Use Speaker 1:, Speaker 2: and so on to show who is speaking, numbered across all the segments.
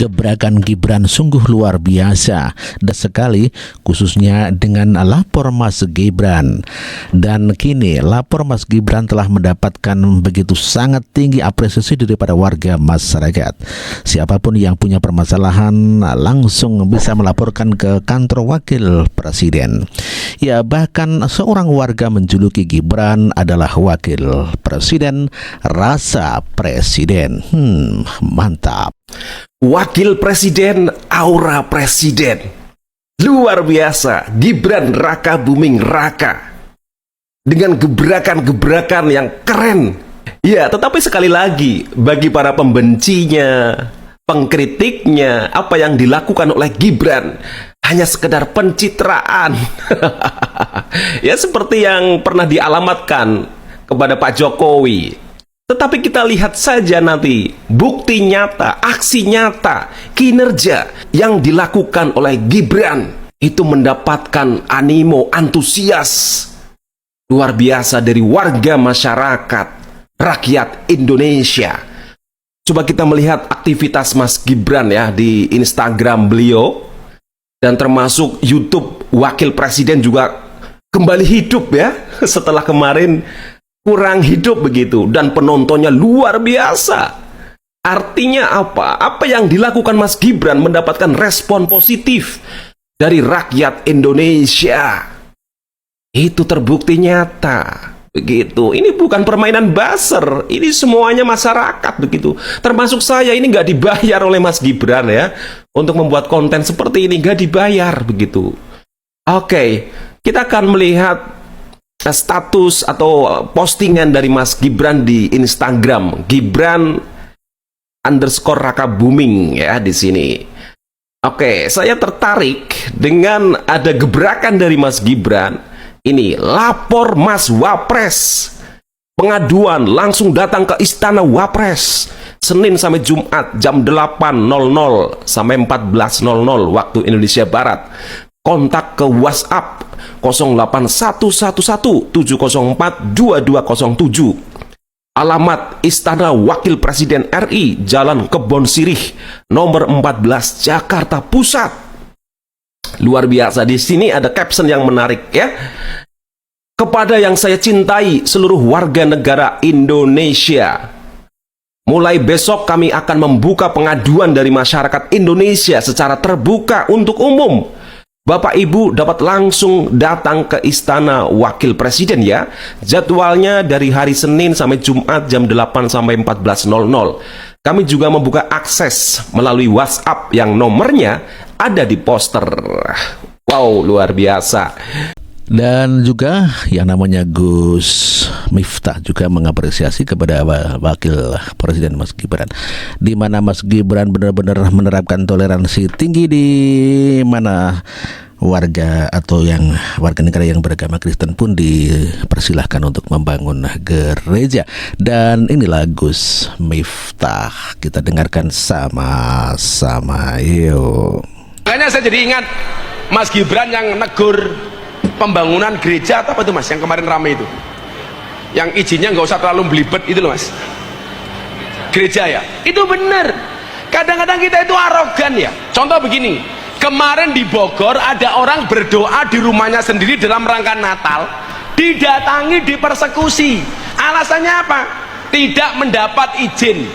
Speaker 1: Gebrakan Gibran sungguh luar biasa dan sekali, khususnya dengan lapor Mas Gibran. Dan kini lapor Mas Gibran telah mendapatkan begitu sangat tinggi apresiasi daripada warga masyarakat. Siapapun yang punya permasalahan langsung bisa melaporkan ke kantor wakil presiden. Ya, bahkan seorang warga menjuluki Gibran adalah wakil presiden rasa presiden. Mantap.
Speaker 2: Wakil presiden, aura presiden. Luar biasa, Gibran Raka Buming Raka. Dengan gebrakan-gebrakan yang keren. Ya, tetapi sekali lagi, bagi para pembencinya, pengkritiknya, apa yang dilakukan oleh Gibran hanya sekedar pencitraan. Ya, seperti yang pernah dialamatkan kepada Pak Jokowi. Tetapi kita lihat saja nanti bukti nyata, aksi nyata, kinerja yang dilakukan oleh Gibran itu mendapatkan animo, antusias luar biasa dari warga masyarakat, rakyat Indonesia. Coba kita melihat aktivitas Mas Gibran ya di Instagram beliau, dan termasuk YouTube Wakil Presiden juga kembali hidup ya setelah kemarin kurang hidup begitu, dan penontonnya luar biasa. Artinya apa? Apa yang dilakukan Mas Gibran mendapatkan respon positif dari rakyat Indonesia. Itu terbukti nyata. Begitu. Ini bukan permainan buzzer, ini semuanya masyarakat begitu. Termasuk saya, ini nggak dibayar oleh Mas Gibran ya untuk membuat konten seperti ini, nggak dibayar begitu. Oke, kita akan melihat status atau postingan dari Mas Gibran di Instagram, Gibran_Raka Buming ya di sini. Oke, saya tertarik dengan ada gebrakan dari Mas Gibran. Ini lapor Mas Wapres. Pengaduan langsung datang ke Istana Wapres. Senin sampai Jumat jam 8.00 sampai 14.00 waktu Indonesia Barat. Kontak ke WhatsApp 08111704207. Alamat Istana Wakil Presiden RI, Jalan Kebon Sirih, nomor 14, Jakarta Pusat. Luar biasa, di sini ada caption yang menarik ya. Kepada yang saya cintai seluruh warga negara Indonesia, mulai besok kami akan membuka pengaduan dari masyarakat Indonesia secara terbuka untuk umum. Bapak Ibu dapat langsung datang ke Istana Wakil Presiden ya. Jadwalnya dari hari Senin sampai Jumat jam 8 sampai 14.00. Kami juga membuka akses melalui WhatsApp yang nomornya ada di poster. Wow, luar biasa.
Speaker 1: Dan juga yang namanya Gus Miftah juga mengapresiasi kepada Wakil Presiden Mas Gibran, di mana Mas Gibran benar-benar menerapkan toleransi tinggi, di mana warga atau yang warga negara yang beragama Kristen pun dipersilahkan untuk membangun gereja. Dan inilah Gus Miftah, kita dengarkan sama-sama yuk.
Speaker 3: Makanya saya jadi ingat Mas Gibran yang negur pembangunan gereja atau apa itu Mas, yang kemarin rame itu, yang izinnya nggak usah terlalu belibet itu loh Mas, gereja ya, itu benar. Kadang-kadang kita itu arogan ya. Contoh begini, kemarin di Bogor ada orang berdoa di rumahnya sendiri dalam rangka Natal, didatangi, dipersekusi. Alasannya apa? Tidak mendapat izin.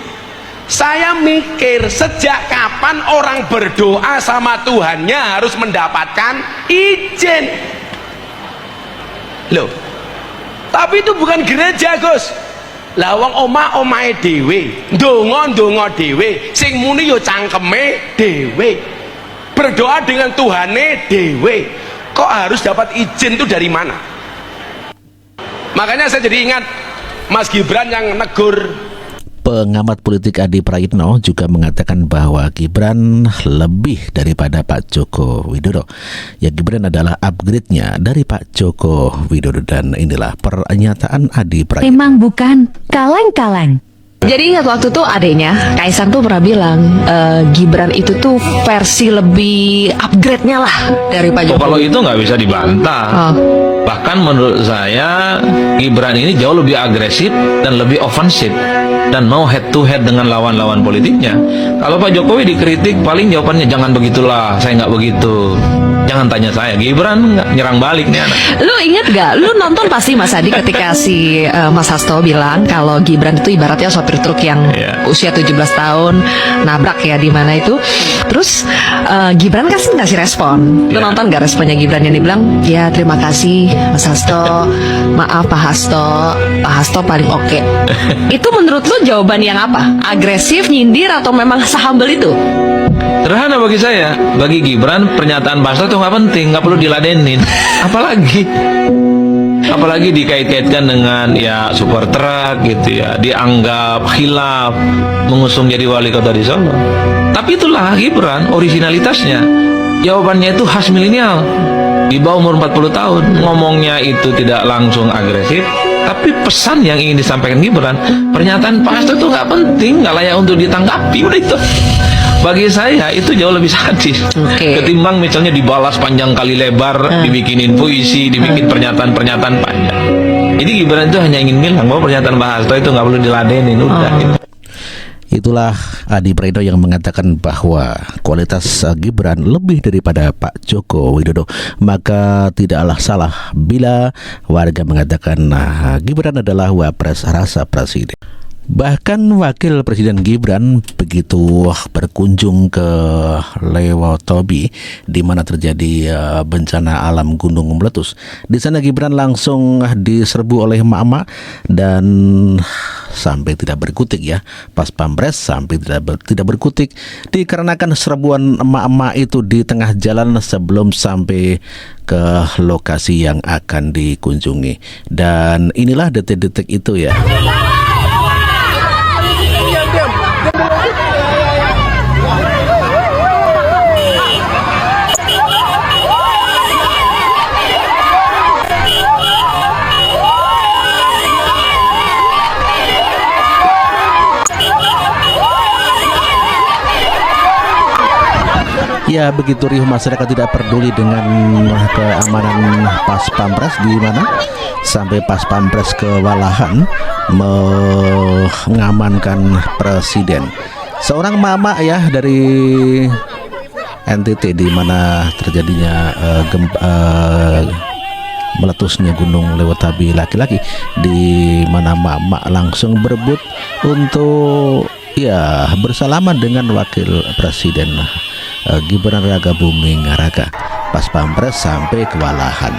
Speaker 3: Saya mikir, sejak kapan orang berdoa sama Tuhannya harus mendapatkan izin? Loh, tapi itu bukan gereja Gus. Lah wong omahe dhewe, ndonga dhewe, sing muni yo cangkeme dhewe, berdoa dengan Tuhane dhewe, kok harus dapat izin itu dari mana? Makanya saya jadi ingat Mas Gibran yang negur.
Speaker 1: Pengamat politik Adi Prayitno juga mengatakan bahwa Gibran lebih daripada Pak Joko Widodo. Ya, Gibran adalah upgrade-nya dari Pak Joko Widodo, dan inilah pernyataan Adi Prayitno.
Speaker 4: Memang bukan kaleng-kaleng. Jadi ingat waktu tuh adeknya Kaisang tuh pernah bilang Gibran itu tuh versi lebih upgrade-nya lah dari Pak Jokowi.
Speaker 5: Kalau itu nggak bisa dibantah. Bahkan menurut saya Gibran ini jauh lebih agresif dan lebih ofensif. dan mau head to head dengan lawan-lawan politiknya. Kalau Pak Jokowi dikritik, paling jawabannya jangan begitulah, saya nggak begitu. Jangan tanya saya. Gibran nggak nyerang balik nih anak.
Speaker 4: Lu inget gak? Lu nonton pasti Mas Adi ketika si Mas Hasto bilang kalau Gibran itu ibaratnya sopir truk yang usia 17 tahun nabrak ya di mana itu. Terus Gibran kan ngasih respon. Lu nonton gak responnya Gibran yang dibilang, ya terima kasih Mas Hasto, maaf Pak Hasto, Pak Hasto paling oke. Itu menurut lu jawaban yang apa? Agresif, nyindir, atau memang sehumble itu?
Speaker 5: Sederhana bagi saya. Bagi Gibran, pernyataan Pak Hasto itu nggak penting, nggak perlu diladenin. Apalagi dikait-kaitkan dengan ya super truk gitu ya, dianggap khilaf mengusung jadi wali kota di Solo. Tapi itulah Gibran, originalitasnya. Jawabannya itu khas milenial. Di bawah umur 40 tahun, ngomongnya itu tidak langsung agresif, tapi pesan yang ingin disampaikan Gibran, pernyataan Pak Hasto itu nggak penting, nggak layak untuk ditanggapi, udah itu. Bagi saya itu jauh lebih sadis ketimbang misalnya dibalas panjang kali lebar, dibikinin puisi, dibikin pernyataan-pernyataan panjang. Jadi Gibran itu hanya ingin bilang bahwa pernyataan Pak Hasto itu nggak perlu diladenin, udah gitu.
Speaker 1: Itulah Adi Praetno yang mengatakan bahwa kualitas Gibran lebih daripada Pak Joko Widodo. Maka tidaklah salah bila warga mengatakan Gibran adalah wapres rasa presiden. Bahkan Wakil Presiden Gibran begitu berkunjung ke Lewotobi di mana terjadi bencana alam gunung meletus. Di sana Gibran langsung diserbu oleh emak-emak dan sampai tidak berkutik ya. Pas Pampres sampai tidak berkutik dikarenakan serbuan emak-emak itu di tengah jalan sebelum sampai ke lokasi yang akan dikunjungi. Dan inilah detik-detik itu ya. Ya, begitu riuh masyarakat tidak peduli dengan keamanan pas Pampres di mana sampai pas Pampres kewalahan mengamankan presiden. Seorang mama ya dari NTT di mana terjadinya meletusnya gunung Lewotabi laki-laki, di mana mama langsung berebut untuk ya bersalaman dengan wakil presiden Gibran Raka Buming Raka pas Pampres sampai kewalahan.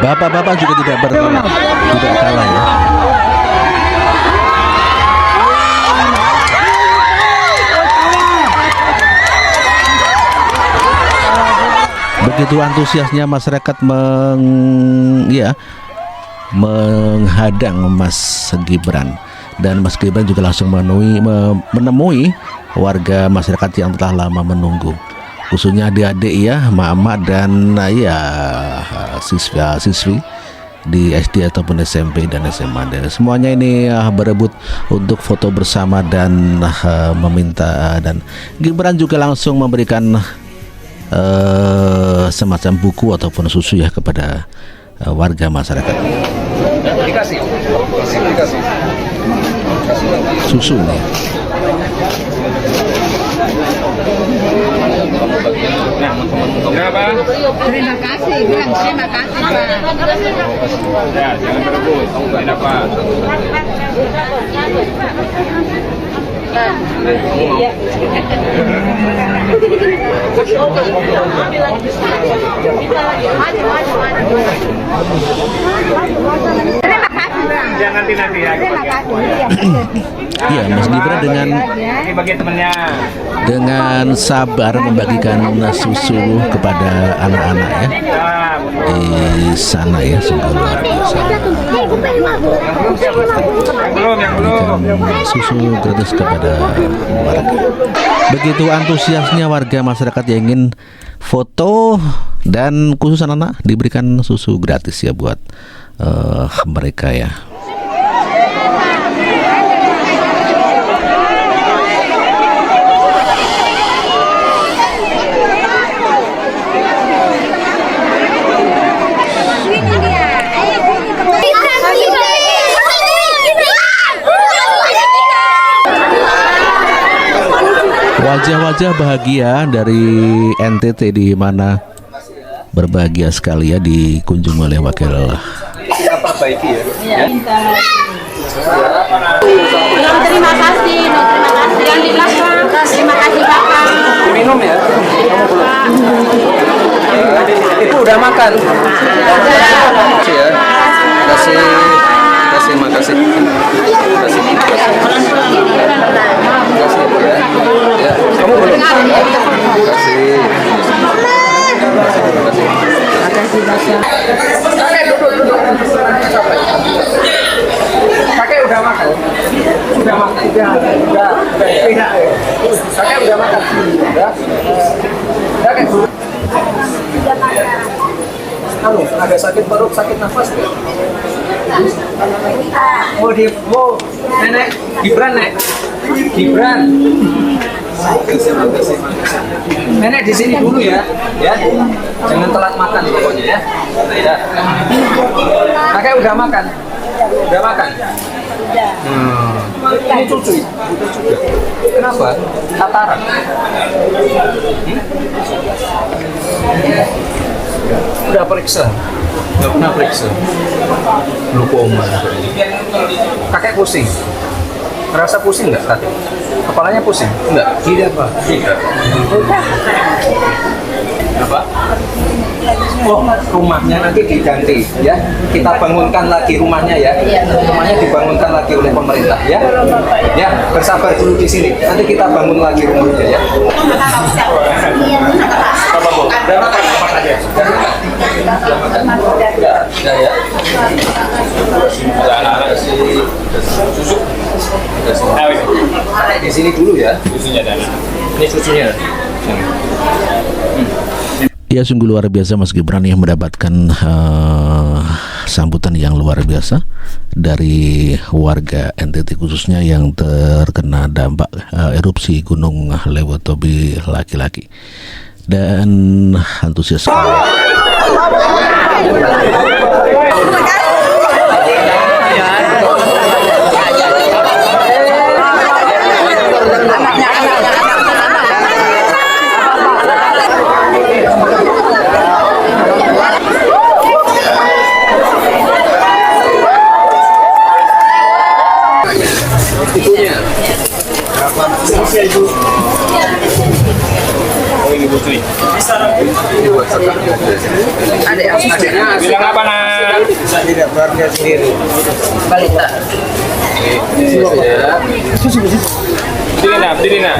Speaker 1: Bapak-bapak juga tidak kalah ya. Begitu antusiasnya masyarakat menghadang Mas Gibran, dan Mas Gibran juga langsung menemui warga masyarakat yang telah lama menunggu, khususnya adik-adik ya, mama dan siswi di SD ataupun SMP dan SMA, dan semuanya ini berebut untuk foto bersama dan meminta, dan Gibran juga langsung memberikan semacam buku ataupun susu ya kepada warga masyarakat.
Speaker 2: Dikasih.
Speaker 1: Susu nih.
Speaker 6: Terima kasih, bilang terima kasih Pak.
Speaker 3: Ya, jangan berebut, tidak apa.
Speaker 6: Nanti ya. Terima kasih.
Speaker 1: Iya, Mas Gibran dengan sabar membagikan susu kepada anak-anak ya di sana ya, sungguh luar biasa. Berikan susu gratis kepada warga. Begitu antusiasnya warga masyarakat yang ingin foto, dan khusus anak-anak diberikan susu gratis ya buat mereka ya. wajah bahagia dari NTT di mana berbahagia sekali ya dikunjungi oleh wakil.
Speaker 6: Terima kasih. Yang di belakang. Terima kasih Bapak.
Speaker 7: Minum ya. Ibu udah makan. Makasih ya. Makasih. Ya, kamu belum. Makasih. Kakek duduk. Kakek udah makan. Udah. Kakek udah makan. Kakek. Agak sakit perut, sakit nafas. Nenek Gibran, Nek. Gibran. Nenek di sini dulu ya. Jangan telat makan pokoknya ya. Kakek udah makan. Ini cucu. Kenapa? Katarak. Udah periksa? Nggak pernah periksa. Glaukoma. Kakek pusing. Merasa pusing nggak tadi? Kepalanya pusing? Enggak? Tidak, Pak. Tidak. Apa? Oh, rumahnya nanti diganti ya. Kita bangunkan lagi rumahnya ya. Rumahnya dibangunkan lagi oleh pemerintah ya. Ya, bersabar dulu di sini. Nanti kita bangun lagi rumahnya ya. Apa, Bu? Udah makan aja. Udah ya. Anak-anak susu. Di sini dulu ya. Susunya dan ini susunya.
Speaker 1: Ya, sungguh luar biasa Mas Gibran yang mendapatkan sambutan yang luar biasa dari warga NTT khususnya yang terkena dampak erupsi Gunung Lewotobi laki-laki, dan antusias sekali.
Speaker 7: Ibunya. Oh, ini Putri. Adiknya bilang apa, Nak? Bisa tidak keluarga sendiri. Balita. Berdiri, Nak.